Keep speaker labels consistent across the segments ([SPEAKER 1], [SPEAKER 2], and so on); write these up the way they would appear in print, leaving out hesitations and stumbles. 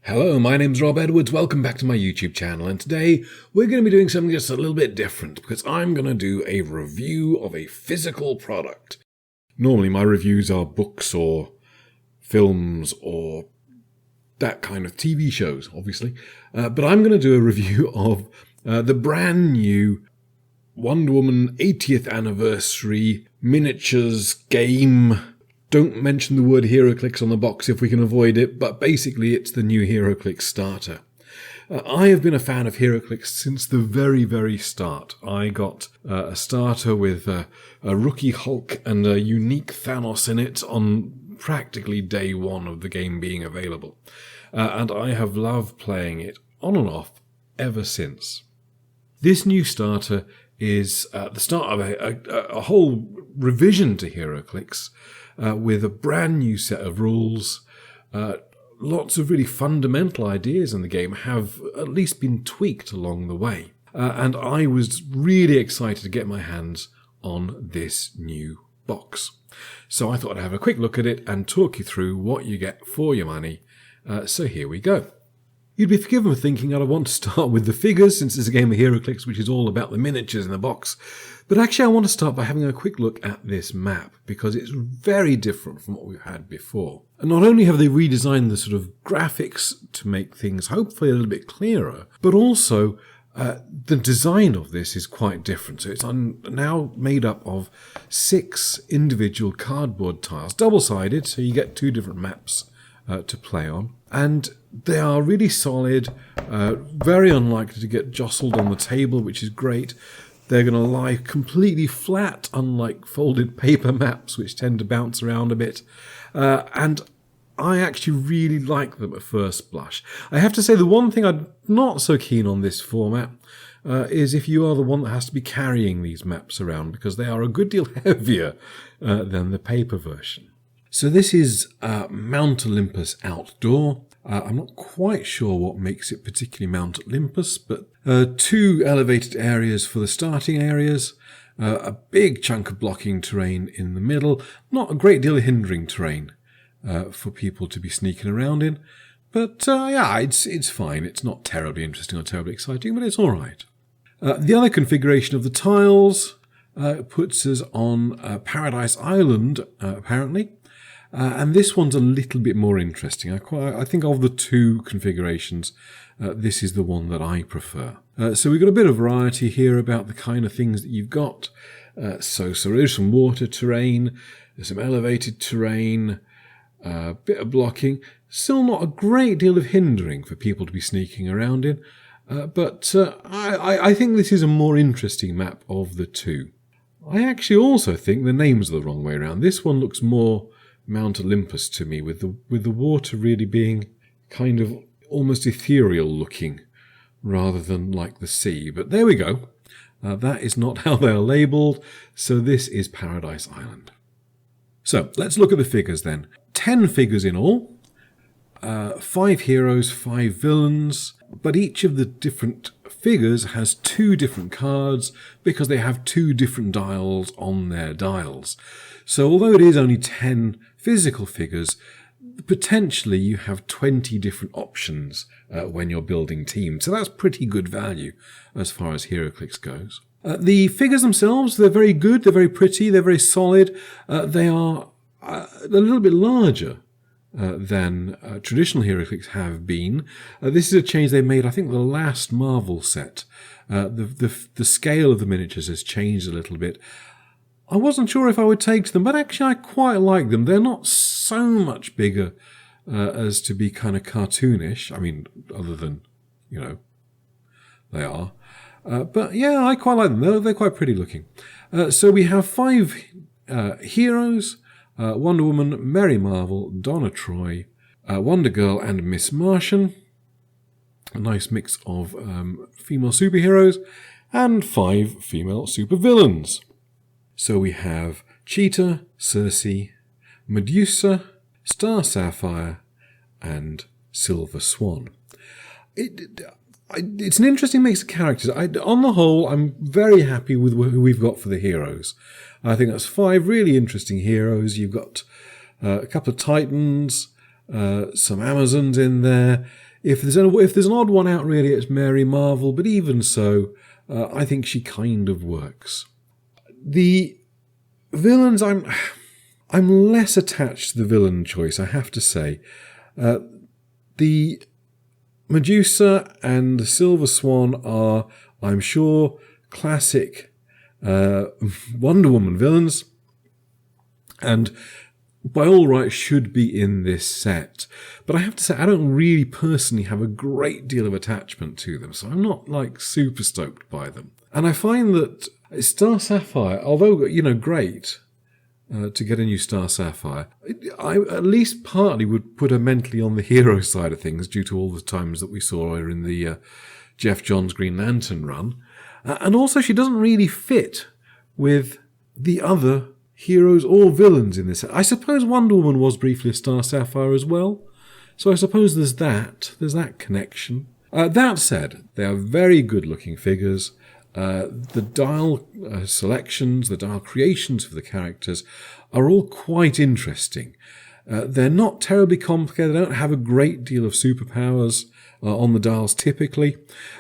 [SPEAKER 1] Hello, my name's Rob Edwards, welcome back to my YouTube channel, and today we're going to be doing something just a little bit different because I'm going to do a review of a physical product. Normally my reviews are books or films or that kind of TV shows, obviously, but I'm going to do a review of the brand new Wonder Woman 80th anniversary miniatures game. Don't mention the word Heroclix on the box if we can avoid it, but basically it's the new Heroclix starter. I have been a fan of Heroclix since the very start. I got a starter with a rookie Hulk and a unique Thanos in it on practically day one of the game being available. And I have loved playing it on and off ever since. This new starter is the start of a whole revision to Heroclix, with a brand new set of rules. Lots of really fundamental ideas in the game have at least been tweaked along the way. And I was really excited to get my hands on this new box. So I thought I'd have a quick look at it and talk you through what you get for your money. So here we go. You'd be forgiven for thinking I'd want to start with the figures, since it's a game of Heroclix which is all about the miniatures in the box. But actually I want to start by having a quick look at this map, because it's very different from what we've had before. And not only have they redesigned the sort of graphics to make things hopefully a little bit clearer, but also the design of this is quite different. So it's now made up of 6 individual cardboard tiles, double-sided, so you get 2 different maps to play on. And they are really solid, very unlikely to get jostled on the table, which is great. They're going to lie completely flat, unlike folded paper maps, which tend to bounce around a bit. And I actually really like them at first blush. I have to say the one thing I'm not so keen on this format is if you are the one that has to be carrying these maps around, because they are a good deal heavier than the paper version. So this is Mount Olympus Outdoor. I'm not quite sure what makes it particularly Mount Olympus, but 2 elevated areas for the starting areas, a big chunk of blocking terrain in the middle, not a great deal of hindering terrain for people to be sneaking around in, but yeah, it's fine. It's not terribly interesting or terribly exciting, but it's all right. The other configuration of the tiles puts us on Paradise Island, apparently. And this one's a little bit more interesting. I think of the 2 configurations, this is the one that I prefer. So we've got a bit of variety here about the kind of things that you've got. So there's some water terrain, there's some elevated terrain, a bit of blocking. Still not a great deal of hindering for people to be sneaking around in. But I think this is a more interesting map of the 2. I actually also think the names are the wrong way around. This one looks more Mount Olympus to me, with the water really being kind of almost ethereal looking rather than like the sea. But there we go. That is not how they are labelled. So this is Paradise Island. So let's look at the figures then. 10 figures in all. 5 heroes, 5 villains. But each of the different figures has 2 different cards because they have 2 different dials on their dials. So although it is only 10 physical figures, potentially you have 20 different options when you're building teams. So that's pretty good value as far as Heroclix goes. The figures themselves, they're very good, they're very pretty, they're very solid. They are a little bit larger than traditional Heroclix have been. This is a change they made, I think, the last Marvel set. The scale of the miniatures has changed a little bit. I wasn't sure if I would take to them, but actually I quite like them. They're not so much bigger as to be kind of cartoonish. I mean, other than, you know, they are. But yeah, I quite like them. They're quite pretty looking. So we have 5 heroes: Wonder Woman, Mary Marvel, Donna Troy, Wonder Girl, and Miss Martian. A nice mix of female superheroes, and 5 female supervillains. So we have Cheetah, Circe, Medusa, Star Sapphire, and Silver Swan. It's an interesting mix of characters. On the whole, I'm very happy with who we've got for the heroes. I think that's 5 really interesting heroes. You've got a couple of Titans, some Amazons in there. If there's an odd one out, really, it's Mary Marvel, but even so, I think she kind of works. The villains, I'm less attached to the villain choice, I have to say. The Medusa and the Silver Swan are, I'm sure, classic Wonder Woman villains, and by all rights should be in this set. But I have to say, I don't really personally have a great deal of attachment to them, so I'm not like super stoked by them. And I find that Star Sapphire, although, great to get a new Star Sapphire, I at least partly would put her mentally on the hero side of things due to all the times that we saw her in the Jeff Johns Green Lantern run. And also she doesn't really fit with the other heroes or villains in this set. I suppose Wonder Woman was briefly a Star Sapphire as well, so I suppose there's that connection. That said, they are very good looking figures. The dial selections, the dial creations for the characters are all quite interesting. They're not terribly complicated. They don't have a great deal of superpowers on the dials typically,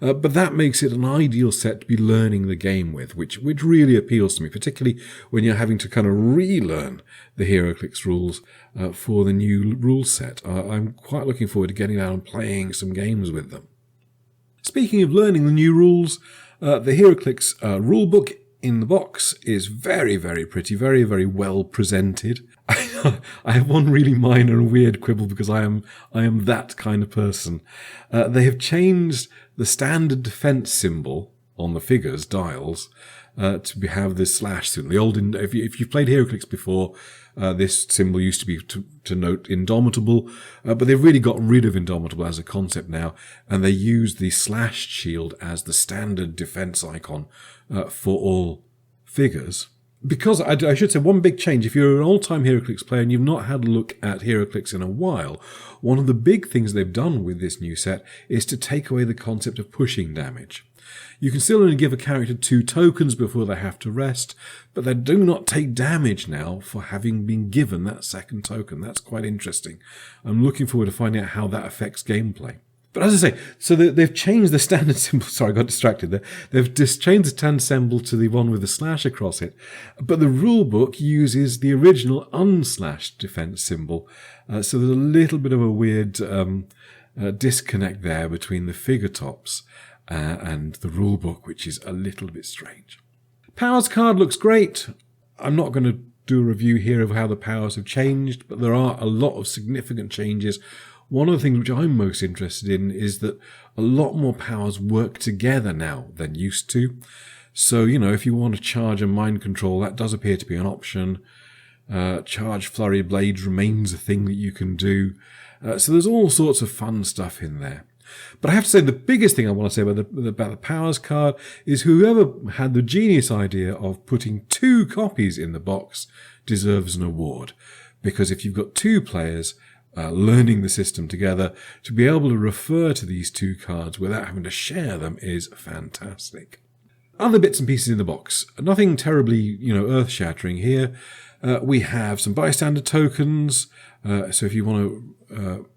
[SPEAKER 1] but that makes it an ideal set to be learning the game with, which really appeals to me, particularly when you're having to kind of relearn the Heroclix rules for the new rule set. I'm quite looking forward to getting out and playing some games with them. Speaking of learning the new rules, the Heroclix rulebook in the box is very, very pretty, very, very well presented. I have one really minor and weird quibble because I am that kind of person. They have changed the standard defense symbol on the figures dials to have this slash symbol. The old, if you've played Heroclix before, this symbol used to be to note Indomitable, but they've really got rid of Indomitable as a concept now, and they use the slashed shield as the standard defense icon for all figures. Because I should say one big change, if you're an old-time Heroclix player and you've not had a look at Heroclix in a while, one of the big things they've done with this new set is to take away the concept of pushing damage. You can still only give a character 2 tokens before they have to rest, but they do not take damage now for having been given that second token. That's quite interesting. I'm looking forward to finding out how that affects gameplay. But as I say, so they've changed the standard symbol. Sorry, I got distracted there. They've just changed the standard symbol to the one with the slash across it. But the rulebook uses the original unslashed defense symbol. So there's a little bit of a weird disconnect there between the figure tops and the rulebook, which is a little bit strange. Powers card looks great. I'm not going to do a review here of how the powers have changed, but there are a lot of significant changes. One of the things which I'm most interested in is that a lot more powers work together now than used to. So, if you want to charge a mind control, that does appear to be an option. Charge flurry blades remains a thing that you can do. So there's all sorts of fun stuff in there. But I have to say the biggest thing I want to say about the powers card is whoever had the genius idea of putting 2 copies in the box deserves an award. Because if you've got 2 players learning the system together, to be able to refer to these 2 cards without having to share them is fantastic. Other bits and pieces in the box. Nothing terribly, earth-shattering here. We have some bystander tokens. So if you want to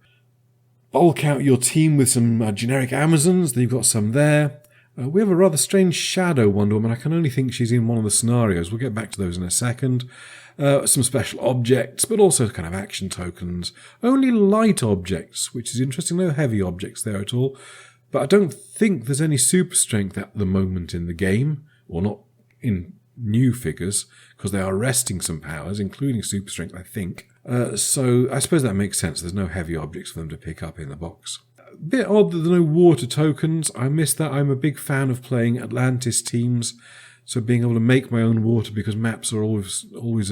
[SPEAKER 1] bulk out your team with some generic Amazons, then you've got some there. We have a rather strange shadow Wonder Woman. I can only think she's in one of the scenarios. We'll get back to those in a second. Some special objects, but also kind of action tokens. Only light objects, which is interesting. No heavy objects there at all. But I don't think there's any super strength at the moment in the game, or not in new figures, because they are resting some powers, including super strength, I think. So I suppose that makes sense. There's no heavy objects for them to pick up in the box. A bit odd that there are no water tokens. I miss that. I'm a big fan of playing Atlantis teams, so being able to make my own water because maps are always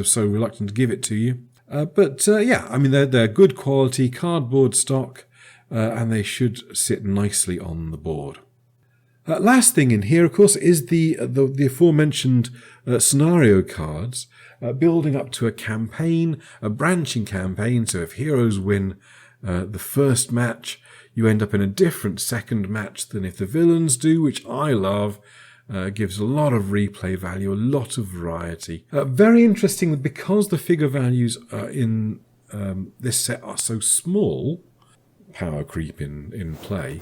[SPEAKER 1] so reluctant to give it to you. They're good quality cardboard stock, and they should sit nicely on the board. Last thing in here, of course, is the aforementioned scenario cards, building up to a campaign, a branching campaign. So if heroes win the first match, you end up in a different second match than if the villains do, which I love. Gives a lot of replay value, a lot of variety. Very interesting because the figure values in this set are so small, power creep in play.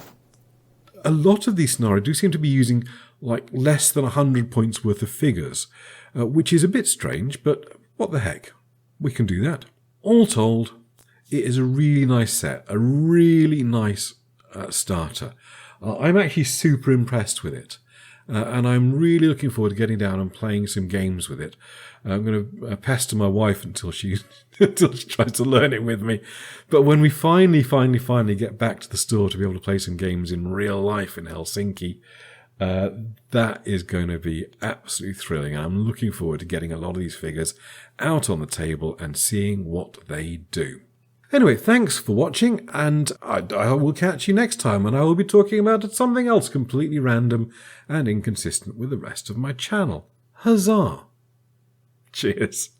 [SPEAKER 1] A lot of these scenarios do seem to be using like less than 100 points worth of figures, which is a bit strange, but what the heck, we can do that. All told, it is a really nice set, a really nice starter. I'm actually super impressed with it. And I'm really looking forward to getting down and playing some games with it. I'm going to pester my wife until she tries to learn it with me. But when we finally get back to the store to be able to play some games in real life in Helsinki, that is going to be absolutely thrilling. And I'm looking forward to getting a lot of these figures out on the table and seeing what they do. Anyway, thanks for watching, and I will catch you next time, and I will be talking about something else completely random and inconsistent with the rest of my channel. Huzzah! Cheers.